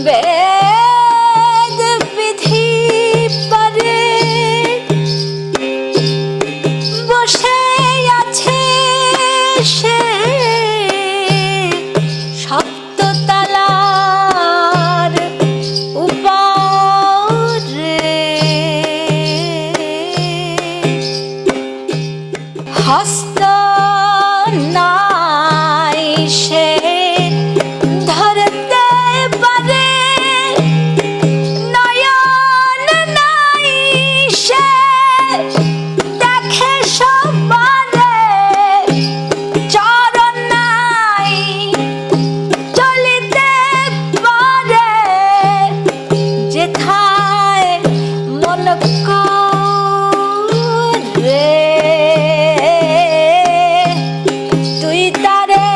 বেদ বিধি পারে বসে আছে সে সপ্ততলার উপরে। হস্ত নাই সে ধরতে পারে, নয়ন নাই সে দেখে সবারে, চরণ নাই চলিতে পারে যেথায় মন করে। তুই তারে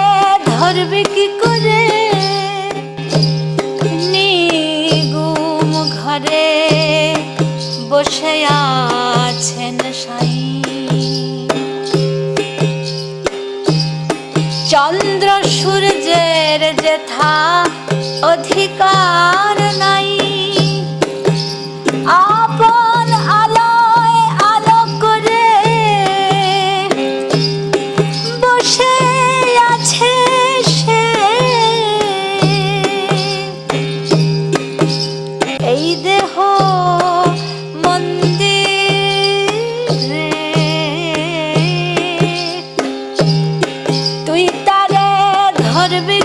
ধরবি কি করে, নিগুম ঘরে বসে আছেন সাই। চন্দ্র সূর্যের যেথা অধিকার নাই, আপন আলোয় আলো করে বসে আছে সে। এই দেহ মন্দিরে তুই তারে ধরবি